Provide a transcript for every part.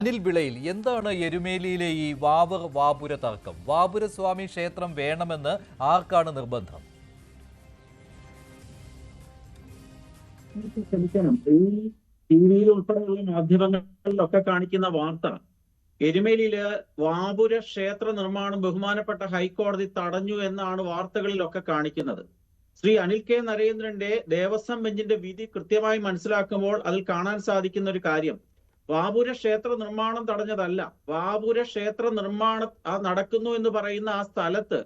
അനിൽ വിളയിൽ എന്താണ് എരുമേലിയിലെ ഈ വാപുര തർക്കം? വാപുരസ്വാമി ക്ഷേത്രം വേണമെന്ന് ആർക്കാണ് നിർബന്ധം? ക്ഷമിക്കണം, ഈ ടിവിയിൽ ഉൾപ്പെടെയുള്ള മാധ്യമങ്ങളിലൊക്കെ കാണിക്കുന്ന വാർത്ത എരുമേലിയില് വാപുര ക്ഷേത്ര നിർമ്മാണം ബഹുമാനപ്പെട്ട ഹൈക്കോടതി തടഞ്ഞു എന്നാണ് വാർത്തകളിലൊക്കെ കാണിക്കുന്നത്. ശ്രീ അനിൽ കെ നരേന്ദ്രന്റെ ദേവസ്വം ബെഞ്ചിന്റെ വിധി കൃത്യമായി മനസ്സിലാക്കുമ്പോൾ അതിൽ കാണാൻ സാധിക്കുന്ന ഒരു കാര്യം, വാപുര ക്ഷേത്ര നിർമ്മാണം തടഞ്ഞതല്ല. വാപുര ക്ഷേത്ര നിർമ്മാണം നടക്കുന്നു എന്ന് പറയുന്ന ആ സ്ഥലത്ത്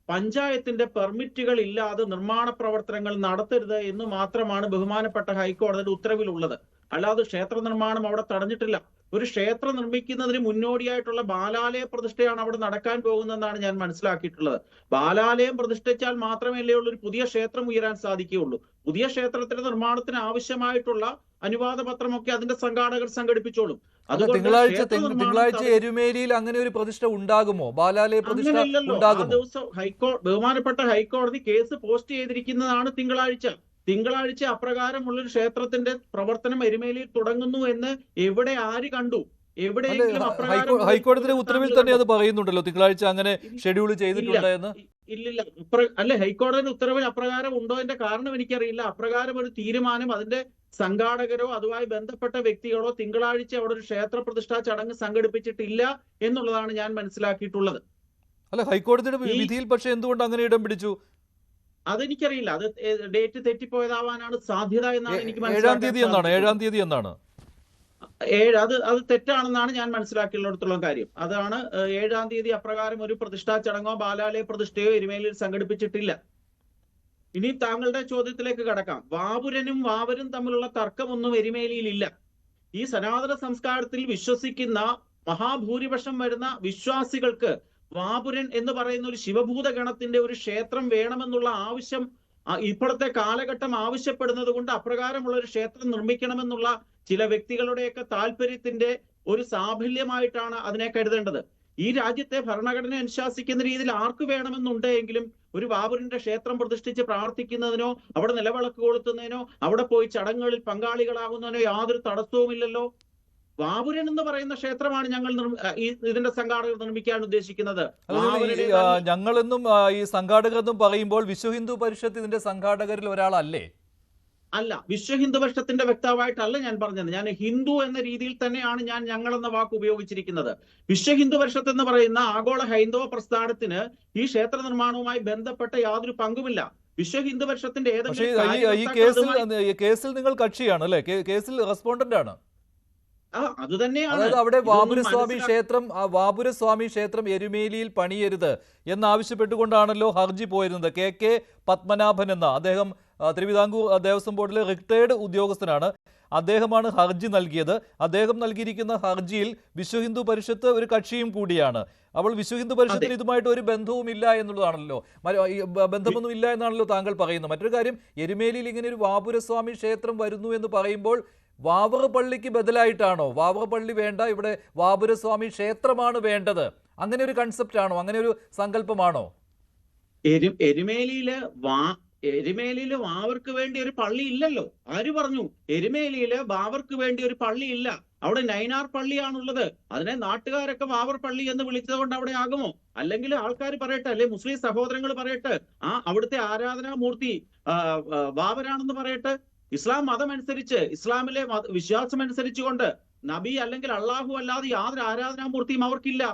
പഞ്ചായത്തിന്റെ പെർമിറ്റുകൾ ഇല്ലാതെ നിർമ്മാണ പ്രവർത്തനങ്ങൾ നടത്തരുത് എന്ന് മാത്രമാണ് ബഹുമാനപ്പെട്ട ഹൈക്കോടതിയുടെ ഉത്തരവിലുള്ളത്. അല്ലാതെ ക്ഷേത്ര നിർമ്മാണം അവിടെ തടഞ്ഞിട്ടില്ല. ഒരു ക്ഷേത്രം നിർമ്മിക്കുന്നതിന് മുന്നോടിയായിട്ടുള്ള ബാലാലയ പ്രതിഷ്ഠയാണ് അവിടെ നടക്കാൻ പോകുന്നതെന്നാണ് ഞാൻ മനസ്സിലാക്കിയിട്ടുള്ളത്. ബാലാലയം പ്രതിഷ്ഠിച്ചാൽ മാത്രമല്ലേ ഉള്ളൂ ഒരു പുതിയ ക്ഷേത്രം ഉയരാൻ സാധിക്കുകയുള്ളൂ. പുതിയ ക്ഷേത്രത്തിന്റെ നിർമ്മാണത്തിന് ആവശ്യമായിട്ടുള്ള അനുവാദ പത്രമൊക്കെ അതിന്റെ സംഘാടകർ സംഘടിപ്പിച്ചോളും. തിങ്കളാഴ്ച എരുമേലിയിൽ അങ്ങനെ ഒരു പ്രതിഷ്ഠ ഉണ്ടാകുമോ? ബാലാലയ പ്രതിഷ്ഠ ഉണ്ടാകുമോ? ദിവസം ബഹുമാനപ്പെട്ട ഹൈക്കോടതി കേസ് പോസ്റ്റ് ചെയ്തിരിക്കുന്നതാണ് തിങ്കളാഴ്ച അപ്രകാരമുള്ളൊരു ക്ഷേത്രത്തിന്റെ പ്രവർത്തനം എരുമേലിയിൽ തുടങ്ങുന്നു എന്ന് എവിടെ ആര് കണ്ടു? എവിടെയെങ്കിലും ഹൈക്കോടതിയുടെ ഉത്തരവിൽ തന്നെ അത് പറയുന്നുണ്ടല്ലോ, തിങ്കളാഴ്ച അങ്ങനെ ഷെഡ്യൂൾ ചെയ്തിട്ടുണ്ട് എന്ന്. ഇല്ലില്ല, അല്ലെ ഹൈക്കോടതിയുടെ ഉത്തരവിൽ അപ്രകാരം ഉണ്ടോ എന്റെ കാരണം എനിക്കറിയില്ല. അപ്രകാരം ഒരു തീരുമാനം അതിന്റെ സംഘാടകരോ അതുമായി ബന്ധപ്പെട്ട വ്യക്തികളോ തിങ്കളാഴ്ച അവിടെ ഒരു ക്ഷേത്ര പ്രതിഷ്ഠാ ചടങ്ങ് സംഘടിപ്പിച്ചിട്ടില്ല എന്നുള്ളതാണ് ഞാൻ മനസ്സിലാക്കിയിട്ടുള്ളത്. അല്ല, ഹൈക്കോടതിയുടെ വിധിയിൽ പക്ഷെ എന്തുകൊണ്ട് അങ്ങനെ ഇടം പിടിച്ചു? അതെനിക്കറിയില്ല. അത് ഡേറ്റ് തെറ്റിപ്പോയതാവാനാണ് സാധ്യത എന്നാണ് എനിക്ക് മനസ്സിലാക്കിയത്. 7-ാം തീയതി എന്നാണ്. അത് തെറ്റാണെന്നാണ് ഞാൻ മനസ്സിലാക്കിയുള്ളിടത്തോളം കാര്യം. അതാണ് 7-ാം തീയതി അപ്രകാരം ഒരു പ്രതിഷ്ഠാ ചടങ്ങോ ബാലാലയ പ്രതിഷ്ഠയോ എരുമേലിയിൽ സംഘടിപ്പിച്ചിട്ടില്ല. ഇനി താങ്കളുടെ ചോദ്യത്തിലേക്ക് കടക്കാം. വാപുരനും വാവരും തമ്മിലുള്ള തർക്കമൊന്നും എരുമേലിയിൽ ഇല്ല. ഈ സനാതന സംസ്കാരത്തിൽ വിശ്വസിക്കുന്ന മഹാഭൂരിപക്ഷം വരുന്ന വിശ്വാസികൾക്ക് വാപുരൻ എന്ന് പറയുന്ന ഒരു ശിവഭൂത ഗണത്തിന്റെ ഒരു ക്ഷേത്രം വേണമെന്നുള്ള ആവശ്യം ഇപ്പോഴത്തെ കാലഘട്ടം ആവശ്യപ്പെടുന്നത് കൊണ്ട് അപ്രകാരമുള്ള ഒരു ക്ഷേത്രം നിർമ്മിക്കണമെന്നുള്ള ചില വ്യക്തികളുടെയൊക്കെ താല്പര്യത്തിന്റെ ഒരു സാഫല്യമായിട്ടാണ് അതിനെ കരുതേണ്ടത്. ഈ രാജ്യത്തെ ഭരണഘടന അനുശാസിക്കുന്ന രീതിയിൽ ആർക്ക് വേണമെന്നുണ്ടെങ്കിലും ഒരു വാപുരന്റെ ക്ഷേത്രം പ്രതിഷ്ഠിച്ച് പ്രാർത്ഥിക്കുന്നതിനോ അവിടെ നിലവിളക്ക് കൊളുത്തുന്നതിനോ അവിടെ പോയി ചടങ്ങുകളിൽ പങ്കാളികളാകുന്നതിനോ യാതൊരു തടസ്സവുമില്ലല്ലോ. വാപുരൻ എന്ന് പറയുന്ന ക്ഷേത്രമാണ് ഞങ്ങൾ ഇതിന്റെ സംഘാടകർ നിർമ്മിക്കാൻ ഉദ്ദേശിക്കുന്നത്. ഞങ്ങളെന്നും ഈ സംഘാടകരെന്നും പറയുമ്പോൾ വിശ്വ ഹിന്ദു പരിഷത്ത് ഇതിന്റെ സംഘാടകരിൽ ഒരാളല്ലേ? അല്ല, വിശ്വ ഹിന്ദു പരിഷത്തിന്റെ വ്യക്താവായിട്ടല്ല ഞാൻ പറഞ്ഞത്. ഞാൻ ഹിന്ദു എന്ന രീതിയിൽ തന്നെയാണ് ഞാൻ ഞങ്ങൾ എന്ന വാക്ക് ഉപയോഗിച്ചിരിക്കുന്നത്. വിശ്വ ഹിന്ദു പരിഷത്ത് എന്ന് പറയുന്ന ആഗോള ഹൈന്ദവ പ്രസ്ഥാനത്തിന് ഈ ക്ഷേത്ര നിർമ്മാണവുമായി ബന്ധപ്പെട്ട യാതൊരു പങ്കുമില്ല. വിശ്വ ഹിന്ദു പരിഷത്തിന്റെ ഈ കേസിൽ നിങ്ങൾ കക്ഷിയാണ് അല്ലെ? കേസിൽ റെസ്പോണ്ടന്റ് ആണ്. അത് തന്നെയാണ്. അതായത് അവിടെ വാപുരസ്വാമി ക്ഷേത്രം എരുമേലിയിൽ പണിയരുത് എന്നാവശ്യപ്പെട്ടുകൊണ്ടാണല്ലോ ഹർജി പോയിരുന്നത്. കെ പത്മനാഭൻ എന്ന അദ്ദേഹം തിരുവിതാംകൂർ ദേവസ്വം ബോർഡിലെ റിട്ടയർഡ് ഉദ്യോഗസ്ഥനാണ്. അദ്ദേഹമാണ് ഹർജി നൽകിയത്. അദ്ദേഹം നൽകിയിരിക്കുന്ന ഹർജിയിൽ വിശ്വ ഹിന്ദു പരിഷത്ത് ഒരു കക്ഷിയും കൂടിയാണ്. അപ്പോൾ വിശ്വ ഹിന്ദു പരിഷത്തിന് ഇതുമായിട്ട് ഒരു ബന്ധവും ഇല്ല എന്നുള്ളതാണല്ലോ, ബന്ധമൊന്നും ഇല്ല എന്നാണല്ലോ താങ്കൾ പറയുന്നത്. മറ്റൊരു കാര്യം, എരുമേലിയിൽ ഇങ്ങനെ ഒരു വാപുരസ്വാമി ക്ഷേത്രം വരുന്നു എന്ന് പറയുമ്പോൾ വാവർ പള്ളിക്ക് ബദലായിട്ടാണോ? വാവർ പള്ളി വേണ്ട, ഇവിടെ വാപുരസ്വാമി ക്ഷേത്രമാണ് വേണ്ടത്, അങ്ങനെ ഒരു കൺസെപ്റ്റ് ആണോ? അങ്ങനെ ഒരു സങ്കല്പമാണോ? എരുമേലിയില് വാവർക്ക് വേണ്ടി ഒരു പള്ളി ഇല്ലല്ലോ. ആര് പറഞ്ഞു? എരുമേലിയില് വാവർക്ക് വേണ്ടി ഒരു പള്ളി ഇല്ല. അവിടെ നൈനാർ പള്ളിയാണുള്ളത്. അതിനെ നാട്ടുകാരൊക്കെ വാവർ പള്ളി എന്ന് വിളിച്ചത് കൊണ്ട് അവിടെ ആകുമോ? അല്ലെങ്കിൽ ആൾക്കാർ പറയട്ടെ, അല്ലെ മുസ്ലിം സഹോദരങ്ങൾ പറയട്ടെ, അവിടുത്തെ ആരാധനാമൂർത്തി വാവരാണെന്ന് പറയട്ടെ. ഇസ്ലാം മതം അനുസരിച്ച്, ഇസ്ലാമിലെ വിശ്വാസം അനുസരിച്ചുകൊണ്ട് നബി അല്ലെങ്കിൽ അള്ളാഹു അല്ലാതെ യാതൊരു ആരാധനാമൂർത്തിയും അവർക്കില്ല.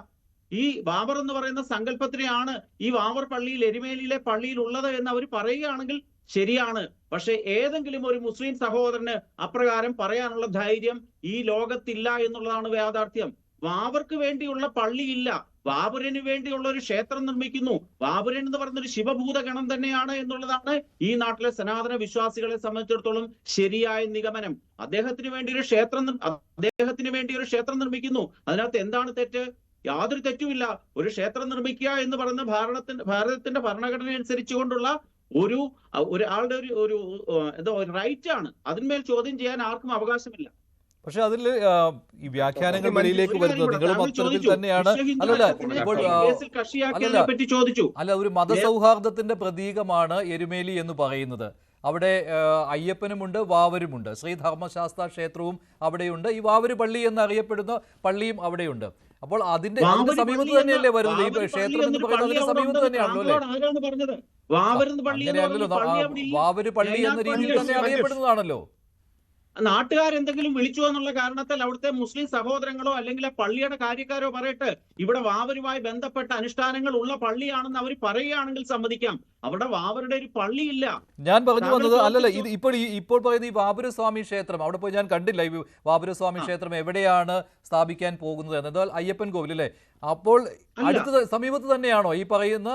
ഈ വാവർ എന്ന് പറയുന്ന സങ്കല്പത്തിനെയാണ് ഈ വാവർ പള്ളിയിൽ എരുമേലിയിലെ പള്ളിയിൽ ഉള്ളത് എന്ന് അവർ പറയുകയാണെങ്കിൽ ശരിയാണ്. പക്ഷെ ഏതെങ്കിലും ഒരു മുസ്ലിം സഹോദരന് അപ്രകാരം പറയാനുള്ള ധൈര്യം ഈ ലോകത്തില്ല എന്നുള്ളതാണ് യാഥാർത്ഥ്യം. വാവർക്ക് വേണ്ടിയുള്ള പള്ളിയില്ല, വാപുരന് വേണ്ടിയുള്ള ഒരു ക്ഷേത്രം നിർമ്മിക്കുന്നു. വാപുരൻ എന്ന് പറയുന്ന ഒരു ശിവഭൂത ഗണം തന്നെയാണ് എന്നുള്ളതാണ് ഈ നാട്ടിലെ സനാതന വിശ്വാസികളെ സംബന്ധിച്ചിടത്തോളം ശരിയായ നിഗമനം. അദ്ദേഹത്തിന് വേണ്ടി ഒരു ക്ഷേത്രം നിർമ്മിക്കുന്നു. അതിനകത്ത് എന്താണ് തെറ്റ്? യാതൊരു തെറ്റുമില്ല. ഒരു ക്ഷേത്രം നിർമ്മിക്കുക എന്ന് പറയുന്ന ഭാരതത്തിന്റെ ഭരണഘടന അനുസരിച്ചുകൊണ്ടുള്ള ഒരാളുടെ ഒരു റൈറ്റ് ആണ്. അതിന്മേൽ ചോദ്യം ചെയ്യാൻ ആർക്കും അവകാശമില്ല. പക്ഷെ അതിൽ ഈ വ്യാഖ്യാനങ്ങൾ വെളിയിലേക്ക് വരുന്നത് നിങ്ങൾ മൊത്തത്തിൽ തന്നെയാണ്. അല്ല, ഒരു മതസൗഹാർദ്ദത്തിന്റെ പ്രതീകമാണ് എരുമേലി എന്ന് പറയുന്നത്. അവിടെ അയ്യപ്പനുമുണ്ട്, വാവരുമുണ്ട്. ശ്രീ ധർമ്മശാസ്ത്ര ക്ഷേത്രവും അവിടെയുണ്ട്. ഈ വാവര് പള്ളി എന്നറിയപ്പെടുന്ന പള്ളിയും അവിടെയുണ്ട്. അപ്പോൾ അതിന്റെ സമീപത്ത് തന്നെയല്ലേ വരുന്നത്? ഈ ക്ഷേത്രം എന്ന് പറയുന്നത് അതിന്റെ സമീപത്ത് തന്നെയാണല്ലോ അല്ലേ? അങ്ങനെയല്ലല്ലോ, വാവര് പള്ളി എന്ന രീതിയിൽ തന്നെ അറിയപ്പെടുന്നതാണല്ലോ. നാട്ടുകാരെന്തെങ്കിലും വിളിച്ചു എന്നുള്ള കാരണത്താൽ അവിടുത്തെ മുസ്ലിം സഹോദരങ്ങളോ അല്ലെങ്കിൽ ആ പള്ളിയുടെ കാര്യക്കാരോ പറയട്ടെ ഇവിടെ വാവരുമായി ബന്ധപ്പെട്ട അനുഷ്ഠാനങ്ങൾ ഉള്ള പള്ളിയാണെന്ന് അവർ പറയുകയാണെങ്കിൽ സമ്മതിക്കാം. അവിടെ വാവരുടെ ഒരു പള്ളിയില്ല. ഞാൻ പറഞ്ഞു വന്നത് അല്ലല്ല, ഇത് ഇപ്പോൾ പറയുന്ന ഈ വാപുരസ്വാമി ക്ഷേത്രം അവിടെ പോയി ഞാൻ കണ്ടില്ല. ഈ വാപുരസ്വാമി ക്ഷേത്രം എവിടെയാണ് സ്ഥാപിക്കാൻ പോകുന്നത് എന്നാൽ അയ്യപ്പൻ കോവിൽ അല്ലേ? അപ്പോൾ അടുത്ത സമീപത്ത് തന്നെയാണോ ഈ പറയുന്ന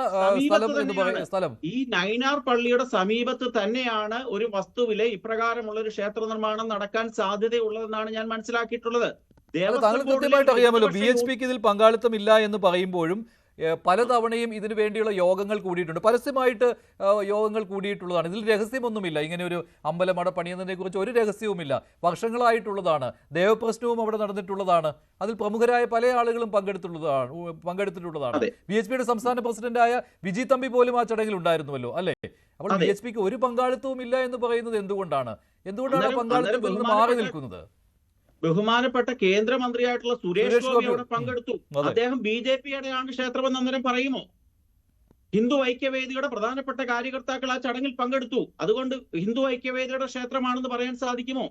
സ്ഥലം എന്ന് പറയുന്ന സ്ഥലം? ഈ നൈനാർ പള്ളിയുടെ സമീപത്ത് തന്നെയാണ് ഒരു വസ്തുവിലെ ഇപ്രകാരമുള്ള ഒരു ക്ഷേത്ര നിർമ്മാണം നടക്കാൻ സാധ്യതയുള്ളതെന്നാണ് ഞാൻ മനസ്സിലാക്കിയിട്ടുള്ളത്. താങ്കൾ കൃത്യമായിട്ട് അറിയാമല്ലോ, BHPക്ക് ഇതിൽ പങ്കാളിത്തം ഇല്ല എന്ന് പറയുമ്പോഴും പലതവണയും ഇതിനു വേണ്ടിയുള്ള യോഗങ്ങൾ കൂടിയിട്ടുണ്ട്, പരസ്യമായിട്ട് യോഗങ്ങൾ കൂടിയിട്ടുള്ളതാണ്. ഇതിൽ രഹസ്യമൊന്നുമില്ല. ഇങ്ങനെ ഒരു അമ്പലം അവിടെ പണിയുന്നതിനെ കുറിച്ച് ഒരു രഹസ്യവുമില്ല. വർഷങ്ങളായിട്ടുള്ളതാണ്. ദേവപ്രശ്നവും അവിടെ നടന്നിട്ടുള്ളതാണ്. അതിൽ പ്രമുഖരായ പല ആളുകളും പങ്കെടുത്തിട്ടുള്ളതാണ്. BHPയുടെ സംസ്ഥാന പ്രസിഡന്റായ വിജി തമ്പി പോലും ആ ചടങ്ങിൽ ഉണ്ടായിരുന്നുവല്ലോ അല്ലേ? അപ്പോൾ BHPക്ക് ഒരു പങ്കാളിത്തവും ഇല്ല എന്ന് പറയുന്നത് എന്തുകൊണ്ടാണ് പങ്കാളിത്തത്തിൽ നിന്ന് മാറി നിൽക്കുന്നത്? ബഹുമാനപ്പെട്ട കേന്ദ്രമന്ത്രിയായിട്ടുള്ള സുരേഷ് ഗോപി അവിടെ പങ്കെടുത്തു. അദ്ദേഹം BJPയുടെയാണ് ക്ഷേത്രമെന്ന് അന്നേരം പറയുമോ? ഹിന്ദു ഐക്യവേദിയുടെ പ്രധാനപ്പെട്ട കാര്യകർത്താക്കൾ ആ ചടങ്ങിൽ പങ്കെടുത്തു. അതുകൊണ്ട് ഹിന്ദു ഐക്യവേദിയുടെ ക്ഷേത്രമാണെന്ന് പറയാൻ സാധിക്കുമോ?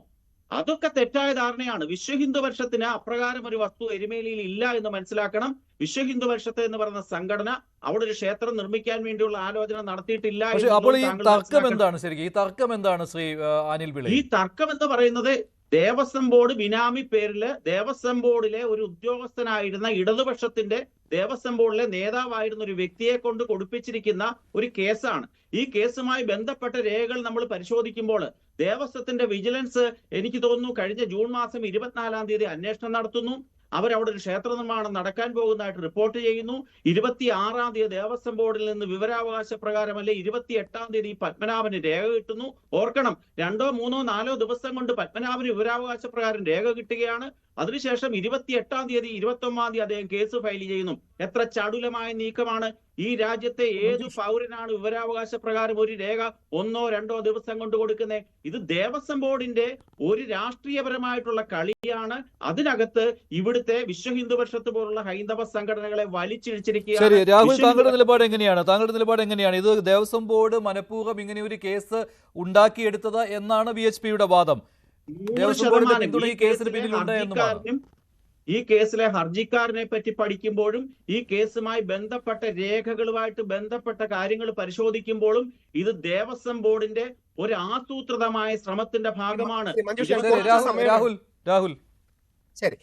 അതൊക്കെ തെറ്റായ ധാരണയാണ്. വിശ്വഹിന്ദു പരിഷത്തിന് അപ്രകാരം ഒരു വസ്തു എരുമേലിയിൽ ഇല്ല എന്ന് മനസ്സിലാക്കണം. വിശ്വഹിന്ദു പരിഷത്ത് എന്ന് പറയുന്ന സംഘടന അവിടെ ഒരു ക്ഷേത്രം നിർമ്മിക്കാൻ വേണ്ടിയുള്ള ആലോചന നടത്തിയിട്ടില്ല. അപ്പോൾ ഈ തർക്കം എന്താണ് ശരിക്കും? ഈ തർക്കം എന്താണ് ശ്രീ അനിൽ പിള്ള? ഈ തർക്കം എന്ന് പറയുന്നത് ദേവസ്വം ബോർഡ് ബിനാമി പേരില് ദേവസ്വം ബോർഡിലെ ഒരു ഉദ്യോഗസ്ഥനായിരുന്ന ഇടതുപക്ഷത്തിന്റെ ദേവസ്വം ബോർഡിലെ നേതാവായിരുന്ന ഒരു വ്യക്തിയെ കൊണ്ട് കൊടുപ്പിച്ചിരിക്കുന്ന ഒരു കേസാണ്. ഈ കേസുമായി ബന്ധപ്പെട്ട രേഖകൾ നമ്മൾ പരിശോധിക്കുമ്പോൾ ദേവസ്വത്തിന്റെ വിജിലൻസ് എനിക്ക് തോന്നുന്നു കഴിഞ്ഞ ജൂൺ മാസം 24-ാം തീയതി അന്വേഷണം നടത്തുന്നു. അവരവിടെ ഒരു ക്ഷേത്ര നിർമ്മാണം നടക്കാൻ പോകുന്നതായിട്ട് റിപ്പോർട്ട് ചെയ്യുന്നു. 26-ാം തീയതി ദേവസ്വം ബോർഡിൽ നിന്ന് വിവരാവകാശ പ്രകാരമല്ലേ 28-ാം തീയതി പത്മനാഭന് രേഖ കിട്ടുന്നു. ഓർക്കണം, 2, 3, 4 ദിവസം കൊണ്ട് പത്മനാഭന് വിവരാവകാശ പ്രകാരം രേഖ കിട്ടുകയാണ്. അതിനുശേഷം 28-ാം തീയതി 29-ാം തീയതി അദ്ദേഹം കേസ് ഫയൽ ചെയ്യുന്നു. എത്ര ചടുലമായ നീക്കമാണ്! ഈ രാജ്യത്തെ ഏത് പൗരനാണ് വിവരാവകാശ പ്രകാരം ഒരു രേഖ 1, 2 ദിവസം കൊണ്ട് കൊടുക്കുന്നത്? ഇത് ദേവസ്വം ബോർഡിന്റെ ഒരു രാഷ്ട്രീയപരമായിട്ടുള്ള കളിയാണ്. അതിനകത്ത് ഇവിടുത്തെ വിശ്വഹിന്ദു പരിഷത്ത് പോലുള്ള ഹൈന്ദവ സംഘടനകളെ വലിച്ചിഴിച്ചിരിക്കുകയാണ്. രാഹുൽ, താങ്കളുടെ നിലപാട് എങ്ങനെയാണ്? ഇത് ദേവസ്വം ബോർഡ് മനഃപൂർവ്വം ഇങ്ങനെ ഒരു കേസ് ഉണ്ടാക്കിയെടുത്തത് എന്നാണ് BHPയുടെ വാദം. ഈ കേസിലെ ഹർജിക്കാരനെ പറ്റി പഠിക്കുമ്പോഴും ഈ കേസുമായി ബന്ധപ്പെട്ട രേഖകളുമായിട്ട് ബന്ധപ്പെട്ട കാര്യങ്ങൾ പരിശോധിക്കുമ്പോഴും ഇത് ദേവസ്വം ബോർഡിന്റെ ഒരു ആസൂത്രിതമായ ശ്രമത്തിന്റെ ഭാഗമാണ്. രാഹുൽ ശരി.